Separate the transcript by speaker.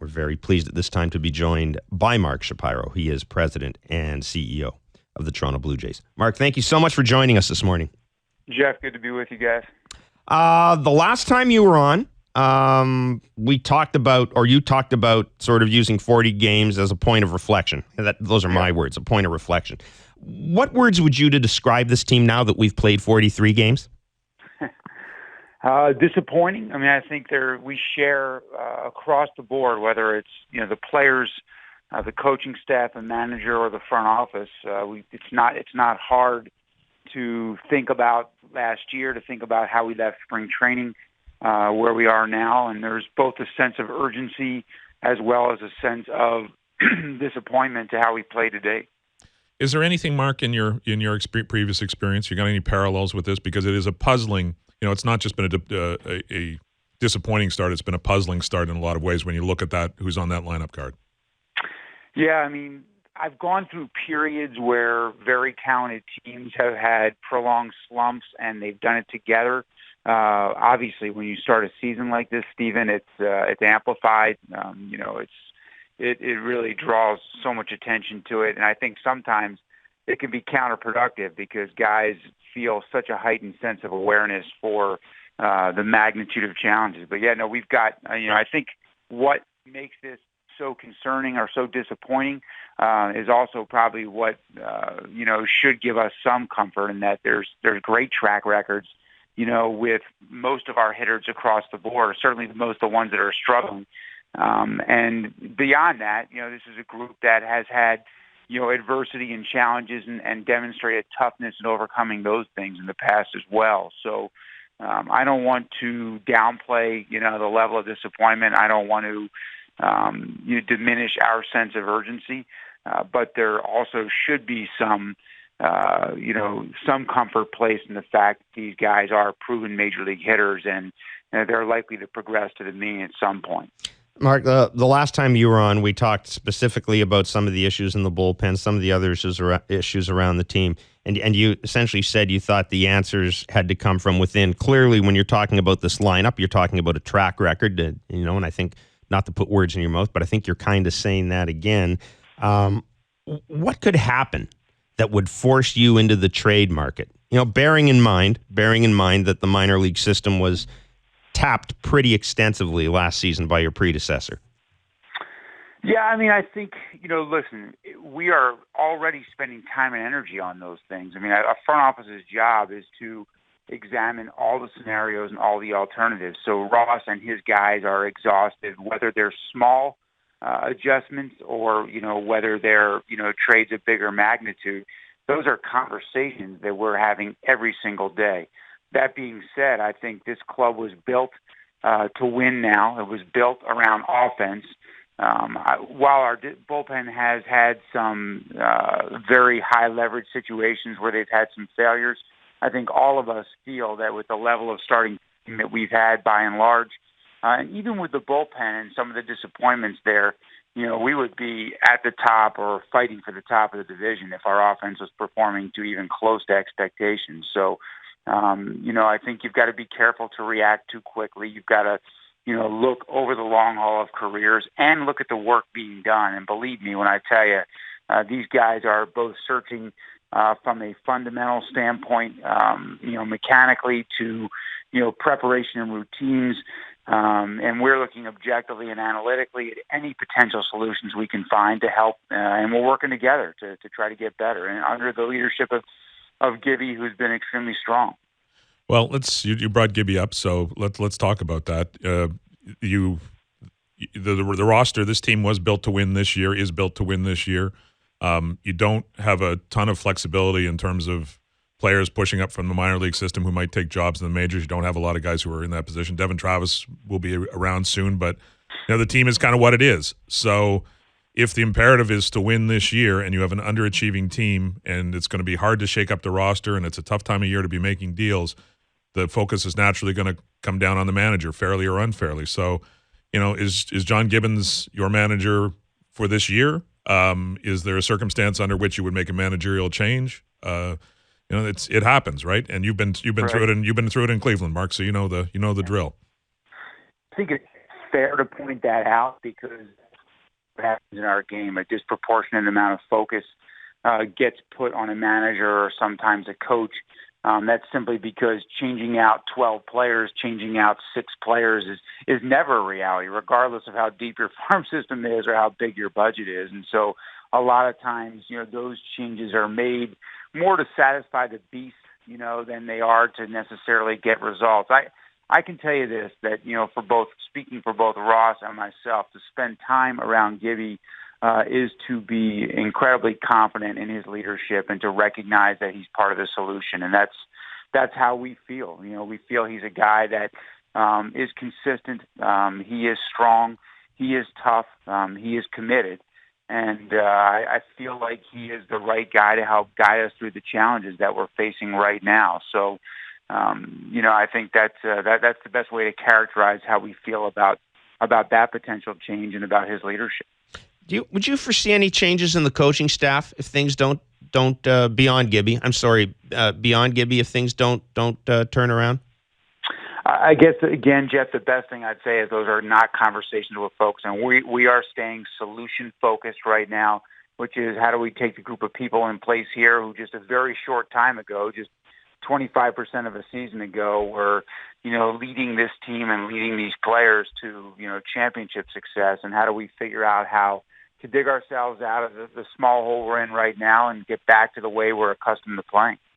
Speaker 1: We're very pleased at this time to be joined by Mark Shapiro. He is president and CEO of the Toronto Blue Jays. Mark, thank you so much for joining us this morning.
Speaker 2: Jeff, good to be with you guys.
Speaker 1: The last time you were on, we talked about, or you talked about sort of using 40 games as a point of reflection. Those are my words, a point of reflection. What words would you to describe this team now that we've played 43 games?
Speaker 2: Disappointing. I mean, I think we share across the board, whether it's the players, the coaching staff, the manager, or the front office. It's not hard to think about last year, to think about how we left spring training, where we are now, and there's both a sense of urgency as well as a sense of disappointment to how we play today.
Speaker 3: Is there anything, Mark, in your previous experience, you got any parallels with this? Because it is a puzzling. It's not just been a disappointing start. It's been a puzzling start in a lot of ways when you look at that, who's on that lineup card. Yeah,
Speaker 2: I mean, I've gone through periods where very talented teams have had prolonged slumps, and they've done it together. Obviously, when you start a season like this, Stephen, it's amplified. It really draws so much attention to it, and I think sometimes it can be counterproductive because guys feel such a heightened sense of awareness for the magnitude of challenges. But yeah, no, we've got, I think what makes this so concerning or so disappointing is also probably what, should give us some comfort in that there's great track records, with most of our hitters across the board, or certainly the ones that are struggling. And beyond that, this is a group that has had adversity and challenges and demonstrated toughness in overcoming those things in the past as well. So I don't want to downplay, the level of disappointment. I don't want to diminish our sense of urgency, but there also should be some comfort placed in the fact that these guys are proven major league hitters and they're likely to progress to the mean at some point.
Speaker 1: Mark, the last time you were on, we talked specifically about some of the issues in the bullpen, some of the other issues around the team, and you essentially said you thought the answers had to come from within. Clearly, when you're talking about this lineup, you're talking about a track record, and I think, not to put words in your mouth, but I think you're kind of saying that again. What could happen that would force you into the trade market? Bearing in mind that the minor league system was tapped pretty extensively last season by your predecessor.
Speaker 2: Yeah, I mean, I think, listen, we are already spending time and energy on those things. I mean, a front office's job is to examine all the scenarios and all the alternatives. So Ross and his guys are exhausted, whether they're small adjustments or, whether they're, trades of bigger magnitude. Those are conversations that we're having every single day. That being said, I think this club was built to win now. It was built around offense. While our bullpen has had some very high leverage situations where they've had some failures, I think all of us feel that with the level of starting that we've had by and large, and even with the bullpen and some of the disappointments there, we would be at the top or fighting for the top of the division if our offense was performing to even close to expectations. So, I think you've got to be careful to react too quickly. You've got to, look over the long haul of careers and look at the work being done. And believe me when I tell you, these guys are both searching from a fundamental standpoint, mechanically to, preparation and routines. And we're looking objectively and analytically at any potential solutions we can find to help. And we're working together to try to get better. And under the leadership of Gibby, who's been extremely strong.
Speaker 3: Well, you brought Gibby up, so let's talk about that. The roster, this team was built to win this year, is built to win this year. You don't have a ton of flexibility in terms of players pushing up from the minor league system who might take jobs in the majors. You don't have a lot of guys who are in that position. Devin Travis will be around soon, but the team is kind of what it is. So if the imperative is to win this year and you have an underachieving team and it's going to be hard to shake up the roster and it's a tough time of year to be making deals, the focus is naturally going to come down on the manager, fairly or unfairly. So, is John Gibbons your manager for this year? Is there a circumstance under which you would make a managerial change? It happens, right? And you've been
Speaker 2: right.
Speaker 3: through it, and you've been through it in Cleveland, Mark. So you know the drill.
Speaker 2: I think it's fair to point that out because what happens in our game, a disproportionate amount of focus gets put on a manager or sometimes a coach. That's simply because changing out 12 players, changing out 6 players is never a reality, regardless of how deep your farm system is or how big your budget is. And so a lot of times, those changes are made more to satisfy the beast, than they are to necessarily get results. I can tell you this, that, speaking for both Ross and myself, to spend time around Gibby is to be incredibly confident in his leadership and to recognize that he's part of the solution. And that's how we feel. We feel he's a guy that is consistent. He is strong. He is tough. He is committed. And I feel like he is the right guy to help guide us through the challenges that we're facing right now. So, I think that's the best way to characterize how we feel about that potential change and about his leadership.
Speaker 1: Would you foresee any changes in the coaching staff if things don't beyond Gibby? I'm sorry, beyond Gibby, if things don't turn around?
Speaker 2: I guess again, Jeff, the best thing I'd say is those are not conversations with folks, and we are staying solution focused right now, which is how do we take the group of people in place here who just a very short time ago, just 25% of a season ago, were leading this team and leading these players to championship success, and how do we figure out how to dig ourselves out of the small hole we're in right now and get back to the way we're accustomed to playing.